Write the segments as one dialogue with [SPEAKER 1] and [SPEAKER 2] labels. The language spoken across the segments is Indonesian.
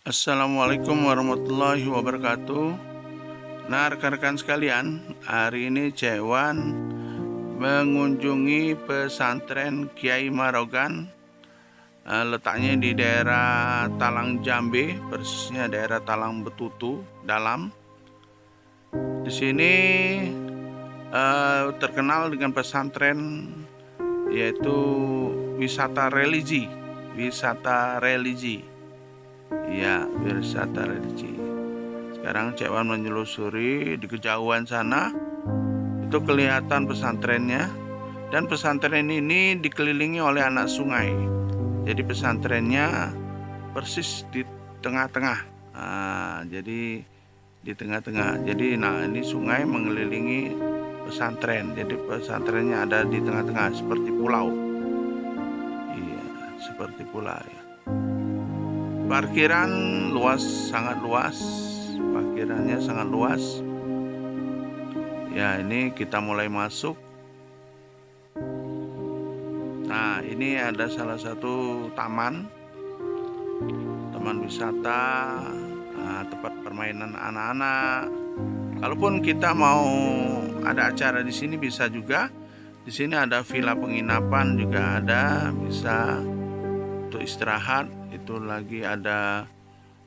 [SPEAKER 1] Assalamualaikum warahmatullahi wabarakatuh. Nah, rekan-rekan sekalian, hari ini Cek Wan mengunjungi pesantren Kiai Marogan. Letaknya di daerah Talang Jambe, persisnya daerah Talang Betutu Dalam. Di sini terkenal dengan pesantren yaitu wisata religi. Ya, wisata religi. Sekarang Cek Wan menyelusuri di kejauhan sana, itu kelihatan pesantrennya. Dan pesantren ini dikelilingi oleh anak sungai. Jadi pesantrennya persis di tengah-tengah. Jadi di tengah-tengah. Jadi ini sungai mengelilingi pesantren. Jadi pesantrennya ada di tengah-tengah seperti pulau. Iya, seperti pulau ya. Parkiran sangat luas. Parkirannya sangat luas. Ya, ini kita mulai masuk. Nah, ini ada salah satu taman wisata, tempat permainan anak-anak. Kalaupun kita mau ada acara di sini bisa juga. Di sini ada villa penginapan juga ada, bisa untuk istirahat. Itu lagi ada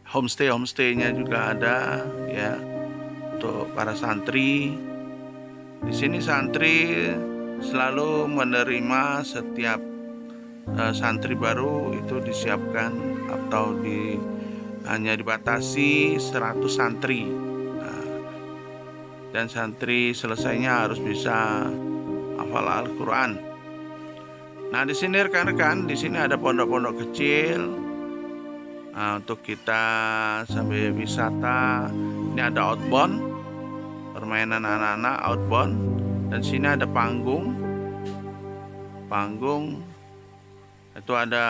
[SPEAKER 1] homestay-nya juga ada ya untuk para santri. Di sini santri selalu menerima setiap santri baru itu disiapkan atau hanya dibatasi 100 santri. Dan santri selesainya harus bisa hafal Al-Qur'an. Nah, di sini rekan-rekan, di sini ada pondok-pondok kecil. Untuk kita sambil wisata. Ini ada outbound, permainan anak-anak outbound. Dan sini ada panggung. Itu ada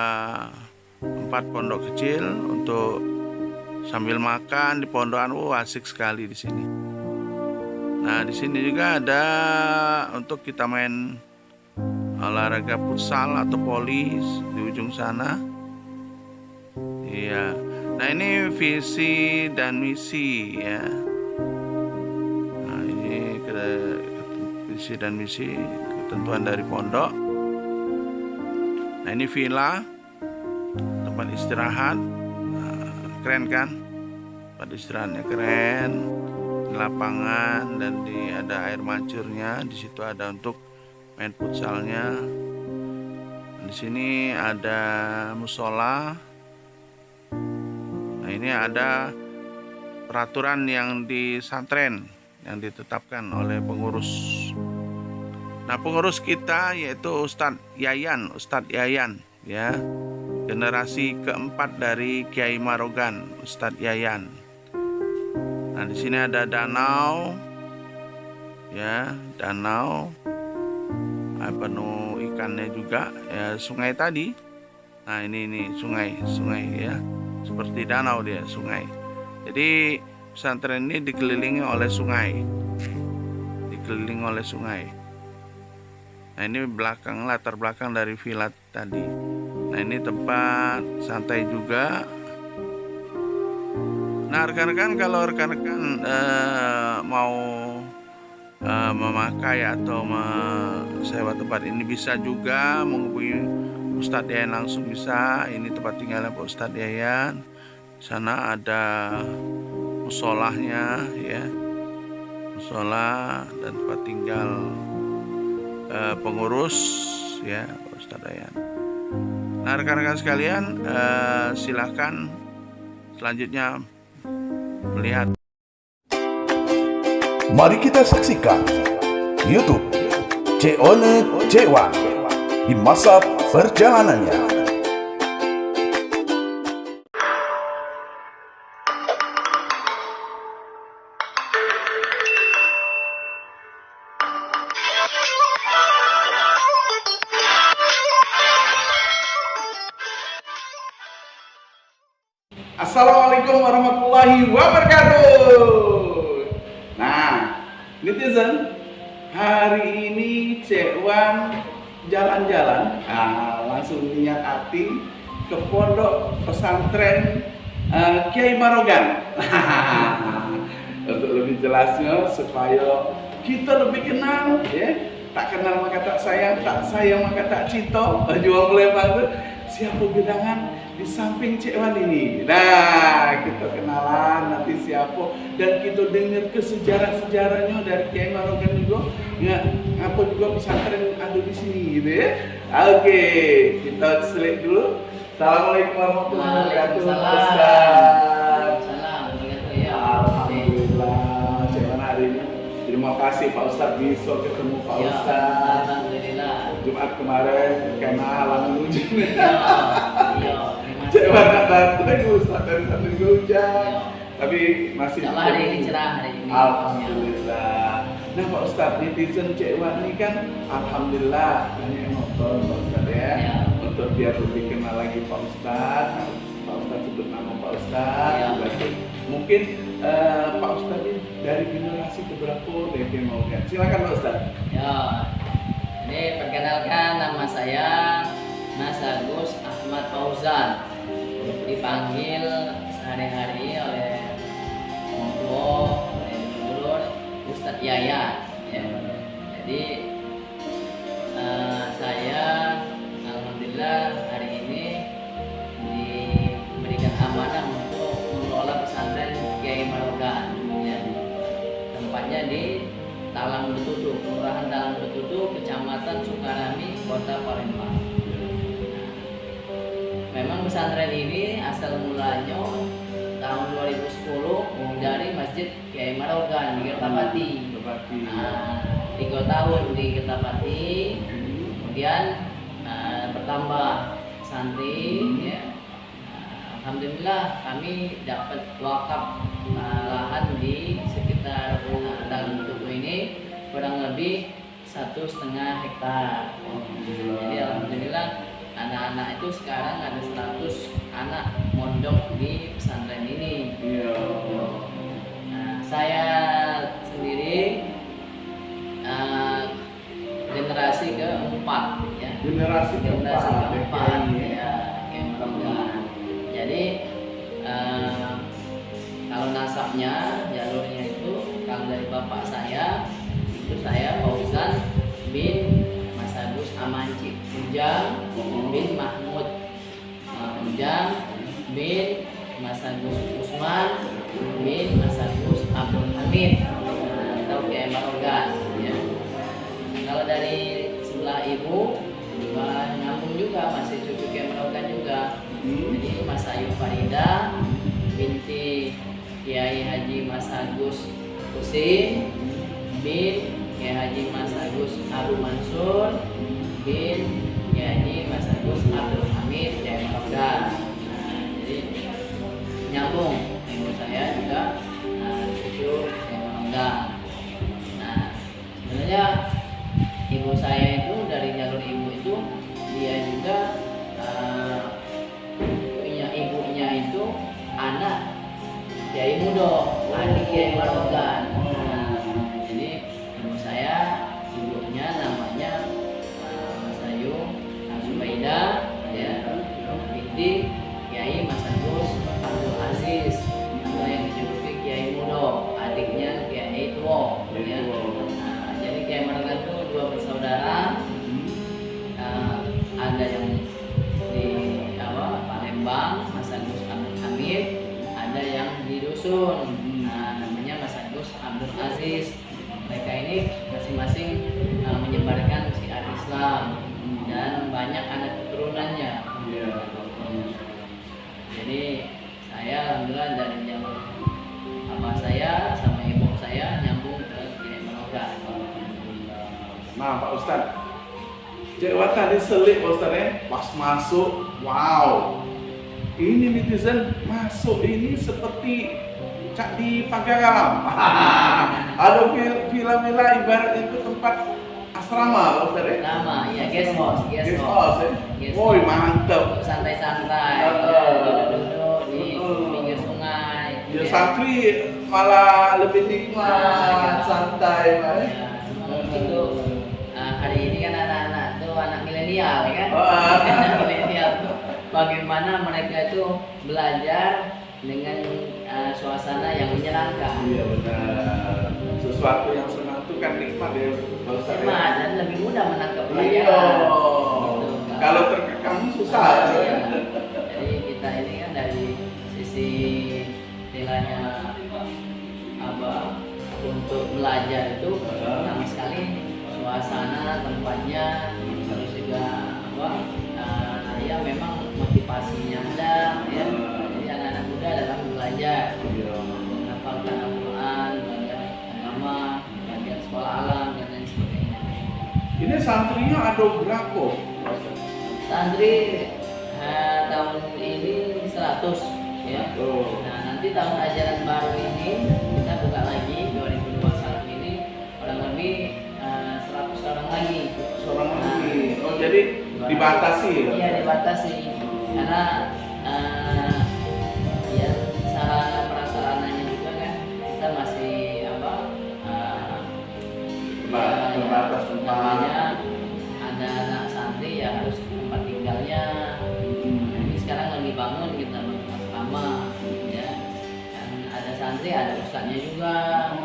[SPEAKER 1] 4 pondok kecil untuk sambil makan di pondokan. Asik sekali di sini. Nah, di sini juga ada untuk kita main olahraga futsal atau polis di ujung sana. Iya. Nah, ini visi dan misi ya. Nah, ini visi dan misi ketentuan dari pondok. Nah, ini villa, tempat istirahat. Keren kan? Tempat istirahatnya keren. Lapangan dan ada air mancurnya. Di situ ada untuk main futsalnya. Di sini ada musola. Nah, ini ada peraturan yang di pesantren yang ditetapkan oleh pengurus. Nah, pengurus kita yaitu Ustadz Yayan ya. Generasi keempat dari Kiai Marogan, Ustadz Yayan. Nah, di sini ada danau ya, penuh ikannya juga ya, sungai tadi. Nah, ini sungai ya, seperti danau dia, sungai. Jadi pesantren ini dikelilingi oleh sungai. Nah, ini latar belakang dari villa tadi. Nah, ini tempat santai juga. Nah, rekan-rekan, kalau rekan-rekan mau memakai atau sewa tempat ini bisa juga menghubungi Ustadz Yayan langsung bisa. Ini tempat tinggalnya Pak Ustadz Yayan. Di sana ada musolahnya ya, musola dan tempat tinggal pengurus ya Pak Ustadz Yayan. Nah, rekan-rekan sekalian, silahkan selanjutnya melihat.
[SPEAKER 2] Mari kita saksikan YouTube Cek Wan di masa perjalanannya.
[SPEAKER 3] Assalamualaikum warahmatullahi wabarakatuh. Nah, netizen, hari ini Cek Wan jalan-jalan, langsung niat hati ke pondok pesantren Kiai Marogan. Untuk lebih jelasnya supaya kita lebih kenal, ya. Tak kenal maka tak sayang maka tak cinta. Jual Lembang tuh siapa gedangan di samping Cek Wan ini. Nah, kita kenalan nanti siapa dan kita dengar ke sejarah-sejarahnya dari Kiai Marogan juga. Ya, apa juga pesantren ada di sini gitu ya. Oke, kita selek dulu. Assalamualaikum warahmatullahi wabarakatuh. Ustaz.
[SPEAKER 4] Salam, ya.
[SPEAKER 3] Alhamdulillah, Cek Wan hari ini. Terima kasih Pak Ustadz bisa ketemu Pak
[SPEAKER 4] Ya,
[SPEAKER 3] Ustadz.
[SPEAKER 4] alhamdulillah.
[SPEAKER 3] Jumat kemarin karena halangan hujan.
[SPEAKER 4] Iya.
[SPEAKER 3] Cek Wan datang Ustadz dari sambil hujan. Tapi masih.
[SPEAKER 4] Insyaallah hari ini cerah hari ini.
[SPEAKER 3] Alhamdulillah. Nah Pak Ustadz, netizen Cek Wan ini kan alhamdulillah banyak yang nonton Pak Ustadz ya.
[SPEAKER 4] Ya.
[SPEAKER 3] Untuk biar lebih kenal lagi Pak Ustadz. Pak Ustadz sebut nama Pak Ustadz.
[SPEAKER 4] Ya.
[SPEAKER 3] Berarti mungkin Pak Ustadz ini dari generasi keberapa DP Marogan? Silakan Pak Ustadz.
[SPEAKER 4] Ya. Ini perkenalkan nama saya Mas Agus Ahmad Fauzan. Dipanggil sehari-hari oleh orang tua, oleh dulur Ustadz Yaya. Ya. Jadi saya alhamdulillah hari ini diberikan amanah untuk mengelola pesantren Kiai Marogan. Ya. Tempatnya di Talang Betutu, Kelurahan Talang Betutu, Kecamatan Sukarami, Kota Palembang. Memang pesantren ini asal mulanya tahun 2010 dari Masjid Kiai Marogan di Kertapati. Nah, 3 tahun di Kertapati, kemudian bertambah santri. Ya. Alhamdulillah kami dapat wakaf lahan di sekitar Talang Betutu ini kurang lebih 1,5 hektar. Jadi alhamdulillah anak-anak itu sekarang ada 100 anak mondok di pesantren ini.
[SPEAKER 3] Iya.
[SPEAKER 4] Nah, saya sendiri generasi keempat, ya.
[SPEAKER 3] Generasi keempat.
[SPEAKER 4] Ya, Kiai Marogan. Jadi kalau nasabnya jalurnya itu kalau dari bapak saya itu saya Fauzan bin Mas Agus Amanci Ujang bin Mahmud Ujang bin Mas Agus Usman bin Mas Agus Abdul Hamid atau Kiai Marogan, ya. Kalau dari sebelah ibu nyambung juga, masih cucu Kiai Marogan juga. Jadi Mas Ayu Farida binti Kiai Haji Mas Agus Husin bin Kiai Haji Mas Agus Abu Mansur bin Kiai Haji Mas Agus Abdul Hamid Kiai Marogan. Nah, jadi nyambung ibu saya juga cucu Kiai Marogan. Nah, sebenarnya ibu saya itu dari jalur ibu itu dia juga ibunya itu anak Kiai Mudo, adik Kiai Marogan. Nah, jadi ibu saya ibunya namanya Mas Ayu Zubaida, ya, binti Kiai Mas Agus Abdul Aziz, atau yang dijuluki Kiai Mudo, adiknya Kiai Tuwo. Ya. Nah, jadi Kiai Marogan itu 2 bersaudara. Ada yang di Palembang, Mas Agus Abdul Hamid, ada yang di dusun, namanya Mas Agus Abdul Aziz. Mereka ini masing-masing menyebarkan syiar Islam dan banyak anak keturunannya. Jadi saya alhamdulillah dari jalur bapak saya sama ibu saya nyambung ke Kiai Marogan.
[SPEAKER 3] Nah Pak Ustadz, Cek Wan tadi selik Pak Ustadz ya, pas masuk, wow, ini netizen masuk ini seperti cak di pagar alam. Ada villa-villa ibarat itu tempat asrama Pak Ustadz ya.
[SPEAKER 4] Nama ya guest house
[SPEAKER 3] ya.
[SPEAKER 4] Guest
[SPEAKER 3] Woi
[SPEAKER 4] house.
[SPEAKER 3] mantap.
[SPEAKER 4] Untuk santai-santai, duduk-duduk di pinggir sungai.
[SPEAKER 3] Ya santri malah lebih nikmat,
[SPEAKER 4] Ya.
[SPEAKER 3] santai.
[SPEAKER 4] Ya, itu hari ini kan anak-anak tuh anak milenial, ya kan?
[SPEAKER 3] Oh.
[SPEAKER 4] Anak milenial tuh bagaimana mereka itu belajar dengan suasana yang menyenangkan.
[SPEAKER 3] Iya benar. Sesuatu yang senang itu kan nikmat ya Pak Ustadz.
[SPEAKER 4] Nikmat dan lebih mudah menangkap
[SPEAKER 3] Iya.
[SPEAKER 4] pelajaran. Gitu.
[SPEAKER 3] Kalau terkekang susah.
[SPEAKER 4] Iya. Jadi kita ini kan dari sisi nilainya apa untuk belajar itu pertama sekali suasana tempatnya, terus juga apa ya memang motivasinya ada ya. Jadi anak-anak muda dalam belajar
[SPEAKER 3] Iya.
[SPEAKER 4] menghafalkan Al-Quran, belajar agama, belajar sekolah alam dan lain sebagainya.
[SPEAKER 3] Ini santrinya ada berapa? Pak Ustadz?
[SPEAKER 4] Santri tahun ini 100 ya.
[SPEAKER 3] Tuh.
[SPEAKER 4] Nah nanti tahun ajaran baru ini kita buka lagi 2021 ini kurang lebih 100 orang lagi.
[SPEAKER 3] Seorang
[SPEAKER 4] Nah,
[SPEAKER 3] lagi. Oh jadi dibatasi ya?
[SPEAKER 4] Iya dibatasi karena ya sarana prasarananya juga kan kita masih apa
[SPEAKER 3] Terbatas tempat.
[SPEAKER 4] namanya ada anak santri ya harus tempat tinggalnya. Ini sekarang lagi bangun kita bangun asrama ya. Dan ada santri ada ustadznya juga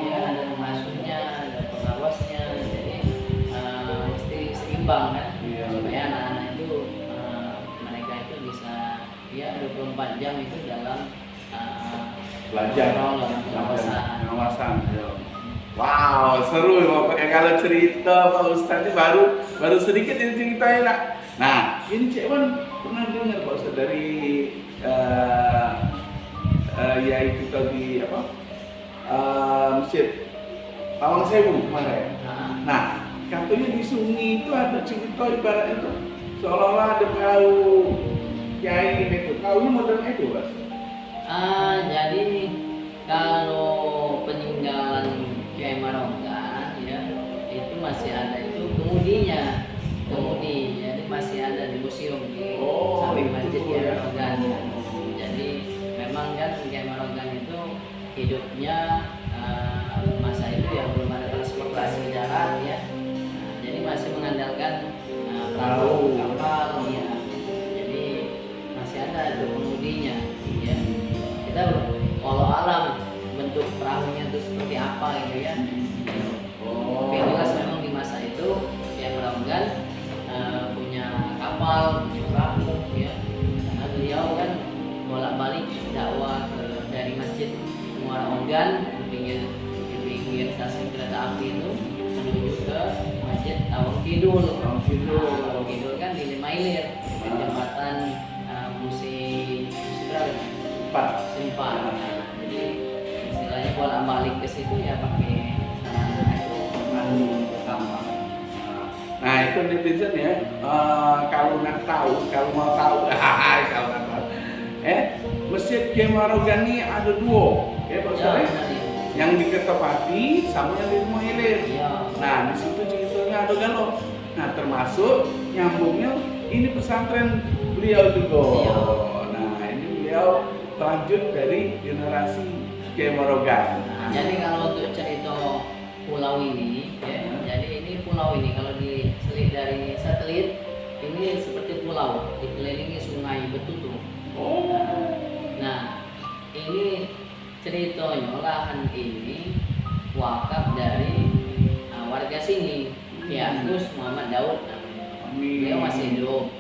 [SPEAKER 4] ya, ada pengasuhnya, ada pengawasnya. Jadi mesti seimbang kan
[SPEAKER 3] Iya.
[SPEAKER 4] supaya anak-anak itu mereka itu bisa ya 24 jam itu dalam
[SPEAKER 3] Belajar.
[SPEAKER 4] pengawasan.
[SPEAKER 3] Pengawasan. Ya. Wow, seru ya pokoknya kalau cerita Pak Ustadz ini baru sedikit ini ceritanya nak. Nah, ini Cik Wan pernah dengar Pak Ustadz dari yai kita di apa masjid Tawang Sewu kemarin. Nah, katanya di sungai itu ada cerita ibaratnya itu seolah-olah ada perahu yai itu. Perahunya modern itu, Pak.
[SPEAKER 4] Jadi kalau peninggalan Kiai Maronggan ya itu masih ada itu kemudinya jadi masih ada di museum di samping masjid Kiai Maronggan ya. Jadi memang kan Kiai Maronggan itu hidupnya masa itu ya belum ada transportasi darat ya. Jadi masih mengandalkan perahu kapal ya. Jadi masih ada itu kemudinya ya. Kita walau alam bentuk perahunya itu seperti apa gitu ya. Tapi yang jelas memang di masa itu yang Maronggan punya kapal, punya perahu ya. Karena beliau kan bolak-balik dakwah dari masjid Muara Onggan di pinggir stasiun kereta api itu menuju ke masjid Tawang Kidul. Tawang Kidul kan di Lima Ilir, di jembatan Musi Simpan. Jadi istilahnya bolak-balik ke situ ya pakai itu perahu utama.
[SPEAKER 3] Nah itu netizen ya, kalau mau tahu, kalau nggak tahu, Masjid Kiai Maronggan ini ada dua, ya Pak Ustadz,
[SPEAKER 4] benar, ya.
[SPEAKER 3] yang di Kertopati sama yang di Rumah Ilir.
[SPEAKER 4] Iya.
[SPEAKER 3] Nah di situ ceritanya ada galau. Nah termasuk nyambungnya ini pesantren beliau juga.
[SPEAKER 4] Iya.
[SPEAKER 3] Nah ini beliau lanjut dari generasi Kiai Maronggan.
[SPEAKER 4] Jadi kalau untuk cerita pulau ini, ya, jadi ini pulau ini kalau dilihat dari satelit ini seperti pulau dikelilingi sungai Betutu. Nah, ini ceritanya lahan ini wakaf dari warga sini, ya Gus Muhammad Daud namanya. Beliau masih hidup.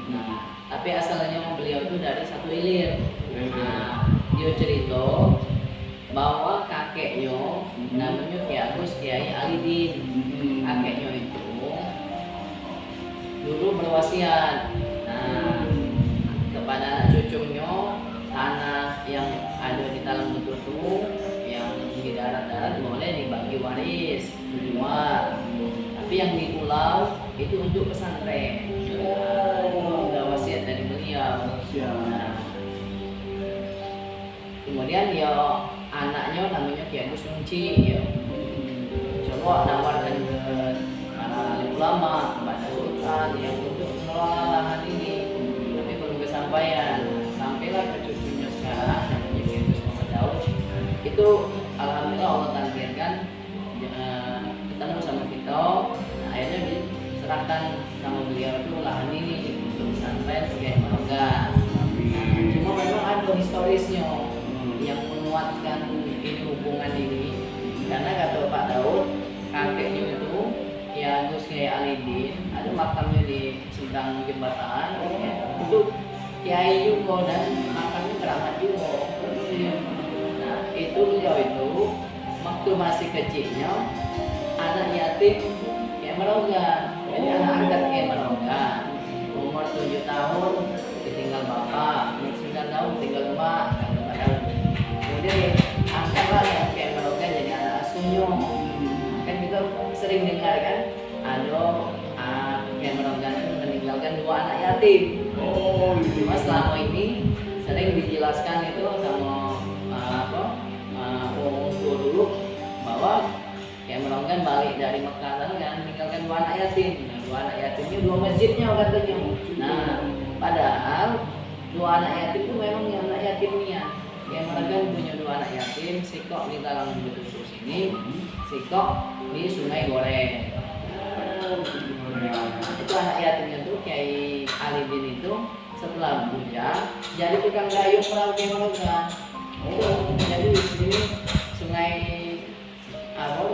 [SPEAKER 4] Nah, tapi asalnya beliau itu dari Satu Ilir. Nah, dia cerita bahwa kakeknya namanya Kiai Agus Kiai Alidin. Kakeknya itu dulu berwasiat kepada anak cucunya tanah yang ada di Talang Betutu yang di darat-darat boleh dibagi waris luar, tapi yang di pulau itu untuk pesantren. Itu udah wasiat dari beliau. Nah, kemudian ya anaknya namanya Kiai Agus Nunci ya. Coba nawarkan ke para alim ulama, kepada sultan yang untuk mengelola lahan ini, tapi belum kesampaian. Sampailah ke cucunya sekarang namanya Kiai Agus Muhammad Daud. Itu alhamdulillah Allah takdirkan ketemu sama kita. Nah, akhirnya diserahkan sama beliau itu lahan ini untuk pesantren Kiai Maronggan. Cuma memang ada historisnya. menguatkan ini hubungan ini karena kata Pak Daud kakeknya itu ya Gus Kiai Alidin ada makamnya di Simpang Jembatan ya. Itu Kiai juga dan makamnya keramat juga. Nah itu beliau itu waktu masih kecilnya anak yatim kayak Merogan, jadi anak angkat kayak Merogan. Umur 7 tahun ditinggal bapak, umur 9 tahun tinggal emak, kan bapak tahu. Kemudian angkatlah yang kayak Merogan jadi anak asuhnya. Kan kita sering dengar kan, ada kayak Merogan itu meninggalkan 2 anak yatim.
[SPEAKER 3] Oh,
[SPEAKER 4] Cuma selama ini sering dijelaskan itu sama orang tua dulu bahwa kayak Merogan balik dari Mekah lalu kan meninggalkan 2 anak yatim. Nah, 2 anak yatimnya 2 masjidnya katanya. Nah, padahal 2 anak yatim itu memang yang anak yatimnya. Kayak Merogan punya 2 anak yatim, Sikok di dalam Betul sini, Sikok di Sungai Goreng. Itu anak yatimnya tuh Kiai Alidin itu setelah bujang jadi tukang gayung perahu kayak Merogan. Jadi di sini sungai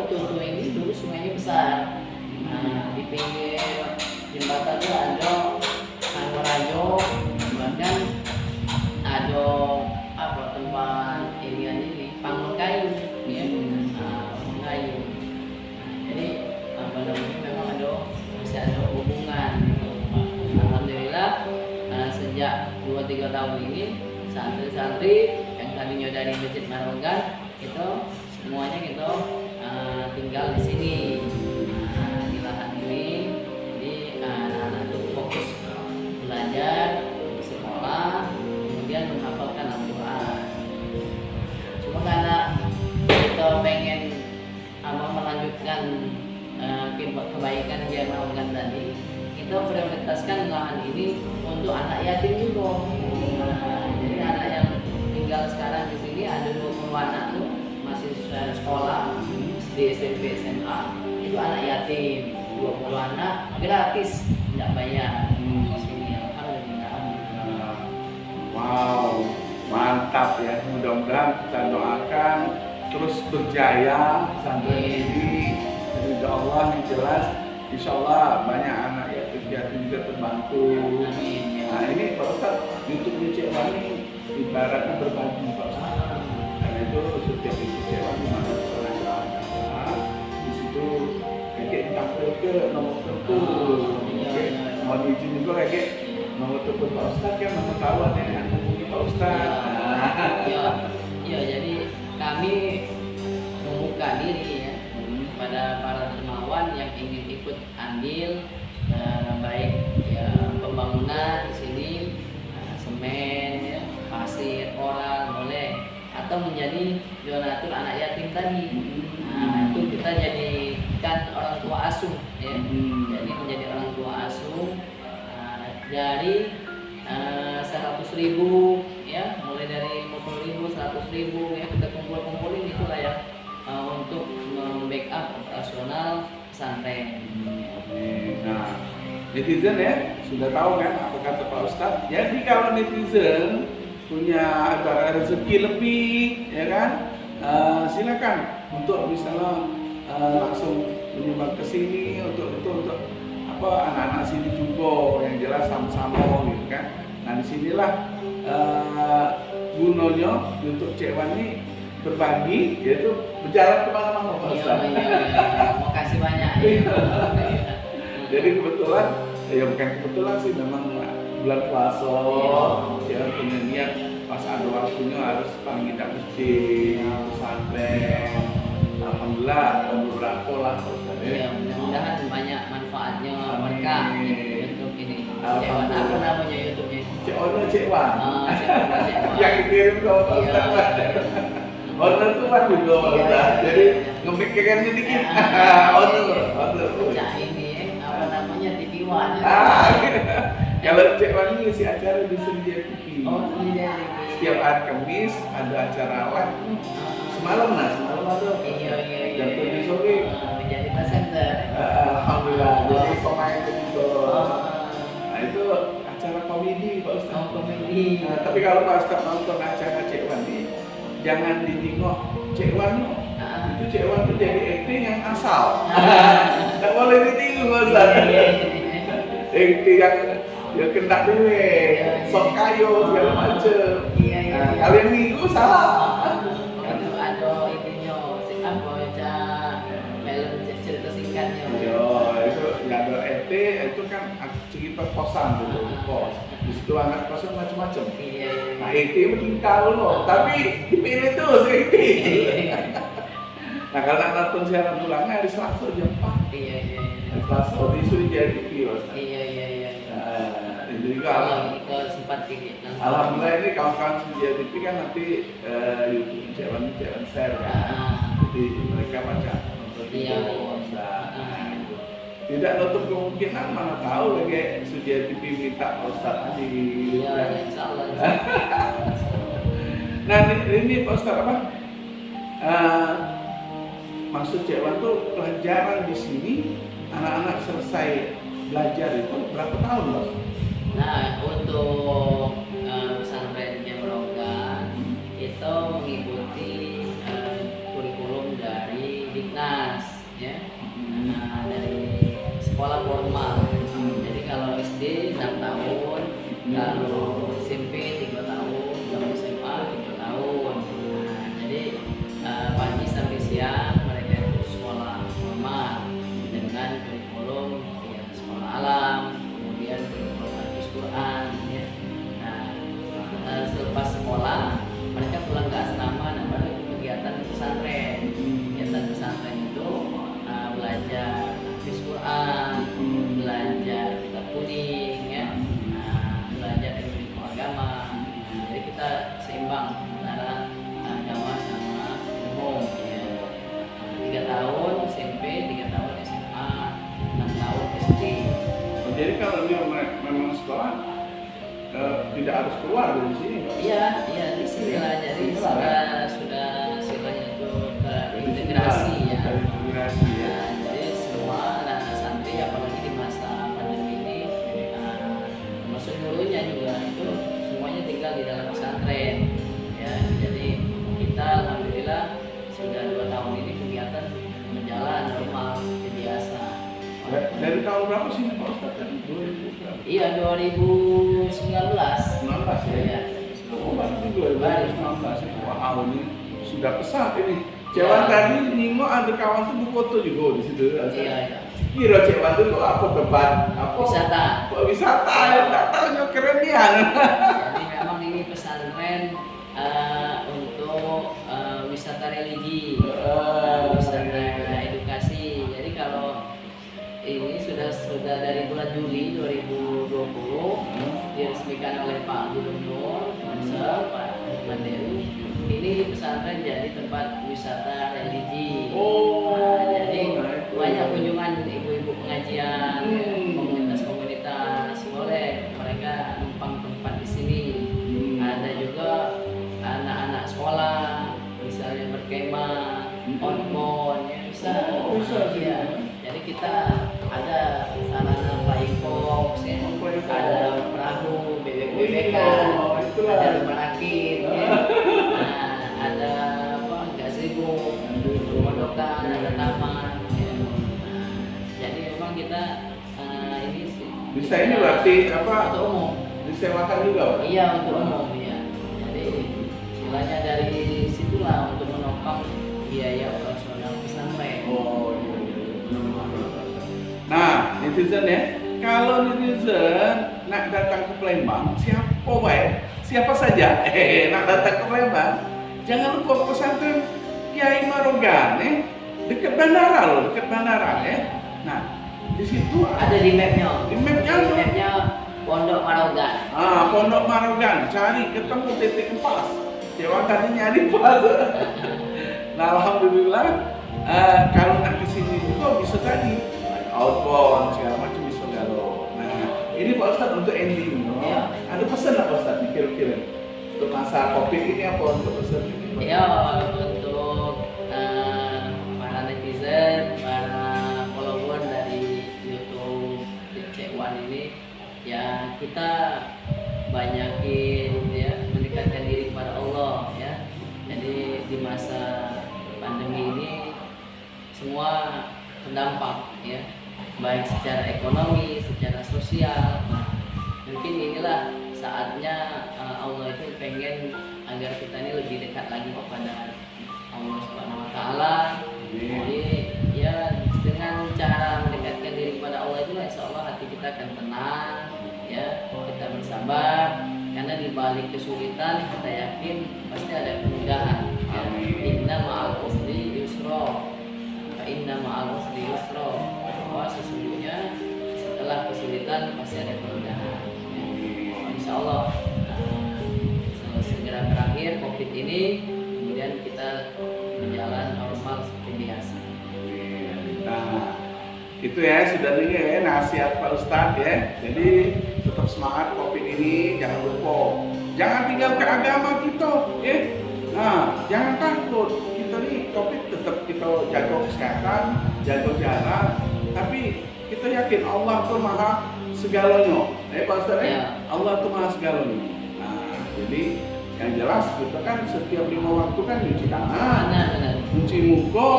[SPEAKER 4] Betul ini dulu sungainya besar. Nah, di pinggir jembatan itu ada Anwarajo, bahkan ada tempat ini panggung kayu, ya, panggung kayu. Jadi memang masih ada hubungan. Alhamdulillah sejak 2-3 tahun ini santri-santri yang tadinya dari Masjid Merogan itu semuanya gitu tinggal di sini di lahan ini. Jadi anak-anak itu fokus belajar di sekolah, kemudian menghafalkan Al-Quran. Cuma karena kita pengen melanjutkan kebaikan dia melakukan tadi, kita prioritaskan lahan ini untuk anak yatim juga. Jadi anak yang tinggal sekarang di sini ada 20 anak tuh masih sekolah di SMP SMA, itu anak yatim 20 anak gratis tidak bayar di sini. Alhamdulillah.
[SPEAKER 3] Wow, mantap ya. Mudah-mudahan kita doakan terus berjaya sampai ini. Insya Allah yang jelas, insya Allah banyak anak yatim juga terbantu.
[SPEAKER 4] Amin.
[SPEAKER 3] Nah ini Pak Ustadz, YouTube Cik Wani ibaratnya berbagi Pak Ustadz. Karena itu setiap YouTube Cik Wani mana di situ kayak ditampil ke nomor tertentu. Mohon izin juga kayak nomor telepon Pak Ustadz yang mau tahu ada yang hubungi Pak Ustadz.
[SPEAKER 4] Iya, jadi kami membuka diri ya kepada para dermawan yang ingin ikut andil baik ya pembangunan di sini, semen ya, pasir, koral boleh, atau menjadi donatur anak yatim tadi. Nah, itu kita jadikan orang tua asuh ya. Jadi menjadi orang tua asuh dari 100.000 ya, mulai dari 50.000, 100.000 ya, kita kumpulin itulah ya untuk membackup operasional pesantren.
[SPEAKER 3] Nah, netizen ya sudah tahu kan apa kata Pak Ustadz. Jadi kalau netizen punya ada rezeki lebih, ya kan, silakan untuk misalnya langsung menyumbang ke sini untuk apa anak-anak sini juga yang jelas sama-sama gitu kan. Nah disinilah gunanya untuk Cik Wani berbagi, yaitu berjalan kemana-mana Pak Ustadz.
[SPEAKER 4] Iya. Mau kasih banyak.
[SPEAKER 3] Jadi kebetulan, ya bukan kebetulan sih, memang bulan puasa, ya punya niat pas ada waktunya harus paling tidak masjid, pesantren. Alhamdulillah, ada beberapa lah.
[SPEAKER 4] Ya, mudah-mudahan banyak manfaatnya berkah YouTube ini. Cik Wan, apa namanya YouTube-nya?
[SPEAKER 3] Cik Wan, Cik Wan.
[SPEAKER 4] Cik Wan.
[SPEAKER 3] Yang dikirim ke Pak Ustadz. Owner tuh Pak juga Pak Ustadz. Jadi ngemikirkannya dikit. Owner.
[SPEAKER 4] Cak ini, apa namanya TV One.
[SPEAKER 3] Kalau Cik Wan ini ngisi acara di Senja TV.
[SPEAKER 4] Oh, iya.
[SPEAKER 3] Setiap hari Kamis ada acara live. Semalam ada.
[SPEAKER 4] Iya.
[SPEAKER 3] Jam 7 sore.
[SPEAKER 4] Menjadi presenter.
[SPEAKER 3] Alhamdulillah. Jadi pemain juga. Nah itu acara komedi Pak Ustadz.
[SPEAKER 4] Komedi.
[SPEAKER 3] Nah, tapi kalau Pak Ustadz nonton acara Cik Wan ini jangan ditengok Cik Wan no.
[SPEAKER 4] Ah.
[SPEAKER 3] Itu Cik Wan tuh jadi acting yang asal. Tak boleh ditinggu Ustaz. Acting yang dia kena dewe, sok kayo segala macam.
[SPEAKER 4] Iya.
[SPEAKER 3] Nah, kalian minggu salah.
[SPEAKER 4] Itu ada itunya, apa film cerita singkatnya.
[SPEAKER 3] Yo, itu ya ada ET itu kan cerita kosan dulu, kos. Di situ anak kosan macam-macam.
[SPEAKER 4] Iya.
[SPEAKER 3] Nah, ET meninggal loh, tapi dipilih tuh si ET. Nah, kalau nak nonton siaran ulangnya hari Selasa jam 4.
[SPEAKER 4] Iya.
[SPEAKER 3] Hari Selasa disuruh jadi kios.
[SPEAKER 4] Iya.
[SPEAKER 3] Jadi
[SPEAKER 4] Kalau itu sempat gigi.
[SPEAKER 3] alhamdulillah ini kawan-kawan Sedia TV kan nanti YouTube Cik Wan share kan. Jadi mereka baca nonton
[SPEAKER 4] Iya.
[SPEAKER 3] gitu. Tidak nutup kemungkinan mana tahu lagi Sedia TV minta Pak Ustadz di.
[SPEAKER 4] Iya, insya Allah.
[SPEAKER 3] Nah ini Pak Ustadz apa? Maksud Cik Wan tuh pelajaran di sini anak-anak selesai belajar itu berapa tahun Mas?
[SPEAKER 4] Nah, untuk pesantren Jemrogan itu mengikuti kurikulum dari Diknas, ya, dari sekolah formal. Jadi kalau SD 6 tahun, kalau SMP 3 tahun, kalau SMA 3 tahun. Nah, jadi pagi sampai siang mereka itu sekolah formal dengan kurikulum ya, sekolah alam, kemudian kurikulum Al-Quran, ya. Nah, selepas sekolah mereka pulang ke asrama, nah baru ikut kegiatan di pesantren. Kegiatan pesantren itu belajar hadis Quran, belajar kitab kuning, ya. Belajar ilmu agama. Jadi kita seimbang antara agama sama umum, ya. 3 tahun SMP, 3 tahun SMA, 6 tahun SD.
[SPEAKER 3] Jadi kalau dia memang sekolah tidak harus keluar dari sini.
[SPEAKER 4] Iya, di sini lah. Jadi sudah istilahnya itu terintegrasi, ya.
[SPEAKER 3] Terintegrasi, ya.
[SPEAKER 4] Nah, jadi semua anak-anak santri apalagi di masa pandemi ini, termasuk dulunya juga itu semuanya tinggal di dalam pesantren, ya. Jadi kita alhamdulillah sudah 2 tahun ini kegiatan berjalan normal seperti biasa.
[SPEAKER 3] Dari tahun berapa sih Pak Ustadz? 2000 berapa?
[SPEAKER 4] Iya, 2019.
[SPEAKER 3] 19 ya?
[SPEAKER 4] Iya.
[SPEAKER 3] Oh, berarti 2019 ya? Wow, ini sudah pesat ini. Cewan tadi Nimo ada kawan tuh foto juga di situ.
[SPEAKER 4] Iya.
[SPEAKER 3] Kira Cewan tuh kok apa debat? Apa?
[SPEAKER 4] Wisata.
[SPEAKER 3] Kok wisata? Tak tahu nyok keren dia.
[SPEAKER 4] Jadi memang ini pesantren untuk wisata religi, wisata edukasi. Jadi kalau ini sudah dari bulan Juli 2020 diresmikan oleh Pak Gubernur, Pak Mandiri. Ini pesantren jadi tempat wisata religi. Jadi banyak kunjungan ibu-ibu pengajian, komunitas-komunitas, boleh mereka numpang tempat di sini. Ada juga anak-anak sekolah, misalnya berkemah, on-on, ya bisa. Ya. Jadi kita ada sarana flying fox, ya. Ada perahu, bebek-bebekan, ada rumah rakit, ya. Nah, ada apa? Gazebo, pemondokan, ada taman, ya. Nah, jadi memang kita ini sih.
[SPEAKER 3] Bisa ini berarti apa?
[SPEAKER 4] Untuk umum.
[SPEAKER 3] Disewakan juga, Pak?
[SPEAKER 4] Iya, untuk umum, ya. Jadi istilahnya dari situlah untuk menopang biaya operasional pesantren.
[SPEAKER 3] Oh iya. Nah, netizen ya, kalau netizen nak datang ke Palembang, siapa saja nak datang ke Palembang, jangan lupa pesantren Kiai Marogan, dekat bandara loh, dekat bandara ya. Nah, di situ
[SPEAKER 4] Ada di mapnya.
[SPEAKER 3] Di mapnya
[SPEAKER 4] Di
[SPEAKER 3] tuh.
[SPEAKER 4] mapnya Pondok Marogan.
[SPEAKER 3] Pondok Marogan, cari ketemu titik pas. Cewa tadi nyari pas. Nah, alhamdulillah kalau nak kesini juga bisa tadi outbound segala macam bisa galau. Nah, ini Pak Ustadz untuk ending, no?
[SPEAKER 4] Iya.
[SPEAKER 3] Ada pesan apa Ustadz kira-kira untuk masa COVID ini apa untuk pesan ini?
[SPEAKER 4] Ya, untuk para netizen, para follower dari YouTube Cik Wan ini, ya kita banyakin ya mendekatkan diri kepada Allah, ya. Jadi di masa pandemi ini semua terdampak ya, baik secara ekonomi, secara sosial. Nah, mungkin inilah saatnya Allah itu pengen agar kita ini lebih dekat lagi kepada Allah Subhanahu wa taala. Jadi ya dengan cara mendekatkan diri kepada Allah itu insya Allah hati kita akan tenang ya, kita bersabar karena di balik kesulitan kita yakin pasti ada kemudahan ya. Inna ma'al usri yusra, inna ma'al usri yusra, bahwa sesungguhnya setelah kesulitan pasti ada kemudahan ya. Insya Allah segera berakhir COVID ini, kemudian kita berjalan normal seperti biasa.
[SPEAKER 3] Nah, itu ya sudah nih ya nasihat Pak Ustadz ya. Jadi tetap semangat COVID ini, jangan lupa, jangan tinggalkan agama kita ya. Nah, jangan takut, kita nih COVID tetap kita jaga kesehatan, jaga jarak, tapi kita yakin Allah tuh maha segalanya. Pak Ustadz ya, Allah tuh maha segalanya. Nah, jadi yang jelas kita kan setiap 5 waktu kan cuci tangan, cuci muka,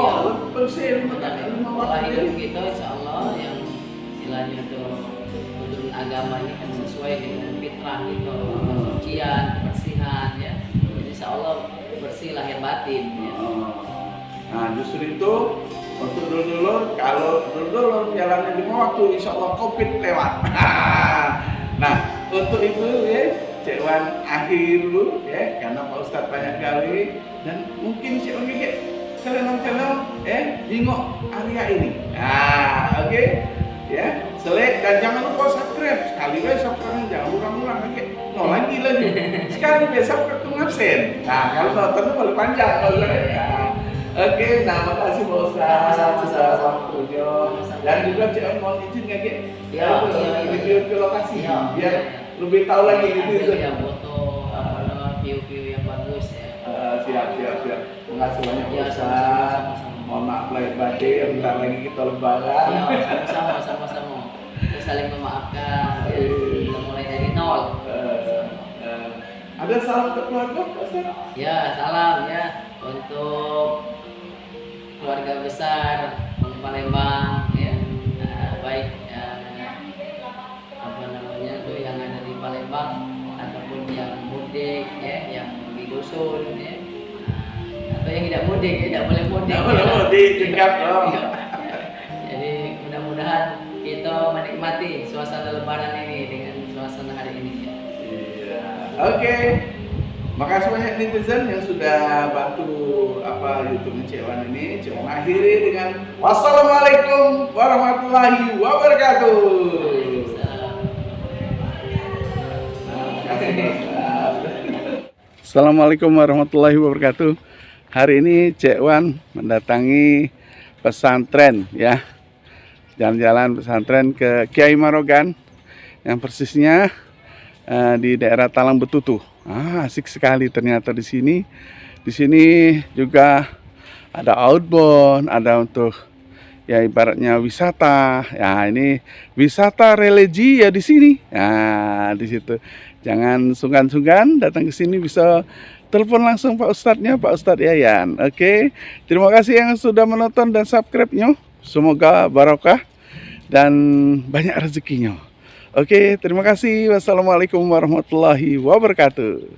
[SPEAKER 3] bersih 5 waktu.
[SPEAKER 4] Hidup kita insya Allah yang istilahnya itu turun agama ini kan sesuai dengan fitrah kita, kesucian, kebersihan ya. Jadi insya Allah bersih lahir batin ya.
[SPEAKER 3] Nah justru itu untuk dulur-dulur, kalau dulur-dulur jalannya 5 waktu insya Allah COVID lewat. Nah untuk itu ya Cik Wan akhir dulu ya, karena Pak Ustadz banyak kali dan mungkin Cik Wan kayak celeng-celeng jingok area ini. Nah, oke. Ya, selek dan jangan lupa subscribe. Sekali aja subscribe, jangan ulang-ulang kayak lagi. Sekali biasa subscribe tuh ngabsen. Nah, kalau nonton tuh paling panjang kalau nah, oke, nah makasih Pak Ustadz sudah waktunya. Dan juga Cik Wan mau izin nggak Cik? Review ke lokasi biar lebih tahu lagi gitu.
[SPEAKER 4] Ya, foto view-view yang bagus ya.
[SPEAKER 3] Siap. Makasih banyak
[SPEAKER 4] Ya,
[SPEAKER 3] Ustaz.
[SPEAKER 4] sama-sama.
[SPEAKER 3] Mohon maaf lahir batin, bentar lagi kita lebaran.
[SPEAKER 4] Ya, sama-sama. Kita saling memaafkan. Ya. Kita mulai dari nol.
[SPEAKER 3] Ada salam untuk keluarga Ustaz?
[SPEAKER 4] Ya, salam ya untuk keluarga besar Palembang ya. Baik yang ada di Palembang ataupun yang mudik ya, yang di dusun ya. Atau yang tidak mudik, tidak boleh mudik.
[SPEAKER 3] Tidak boleh mudik, tingkat dong.
[SPEAKER 4] Jadi mudah-mudahan kita menikmati suasana Lebaran ini dengan suasana hari ini ya.
[SPEAKER 3] Iya. Oke. Makasih banyak netizen yang sudah bantu YouTube Cik Wan ini. Cik Wan akhiri dengan wassalamualaikum warahmatullahi wabarakatuh. Assalamualaikum warahmatullahi wabarakatuh. Hari ini Cik Wan mendatangi pesantren ya, jalan-jalan pesantren ke Kiai Marogan yang persisnya di daerah Talang Betutu. Asik sekali ternyata di sini. Di sini juga ada outbound, ada untuk ya ibaratnya wisata. Ya ini wisata religi ya di sini. Nah di situ. Jangan sungkan-sungkan datang ke sini, bisa telepon langsung Pak Ustadznya, Pak Ustadz Yayan. Oke, terima kasih yang sudah menonton dan subscribe-nya. Semoga barokah dan banyak rezekinya. Oke, terima kasih. Wassalamualaikum warahmatullahi wabarakatuh.